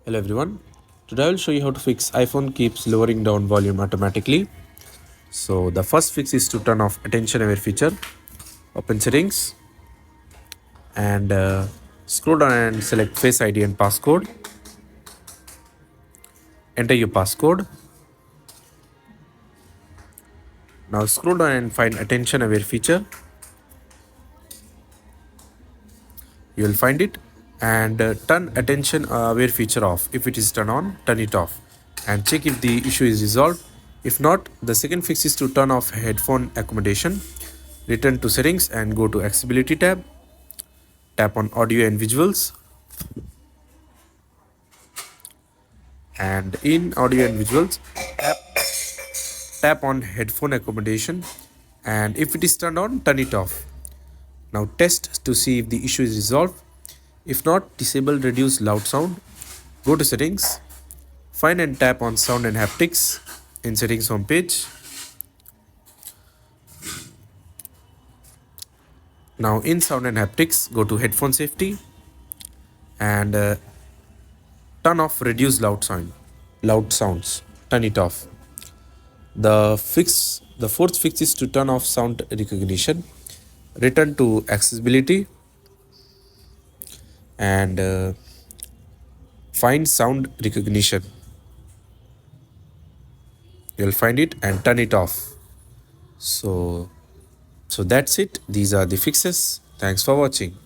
Hello everyone. Today I will show you how to fix iPhone keeps lowering down volume automatically. So the first fix is to turn off attention aware feature. Open settings and scroll down and select Face ID and passcode. Enter your passcode. Now scroll down and find attention aware feature. You will find it and turn attention aware feature off. If it is turned on, turn it off and check if the issue is resolved. If not, the second fix is to turn off headphone accommodation. Return to settings and go to accessibility tab. Tap on audio and visuals, and in audio and visuals tap on headphone accommodation, and if it is turned on, turn it off. Now test to see if the issue is resolved. If not, disable reduce loud sound. Go to settings, find and tap on sound and haptics in settings home page. Now in sound and haptics, go to headphone safety and turn off reduce loud sounds. Turn it off. The fourth fix is to turn off sound recognition. Return to accessibility and find sound recognition. You'll find it and turn it off. So that's it. These are the fixes. Thanks for watching.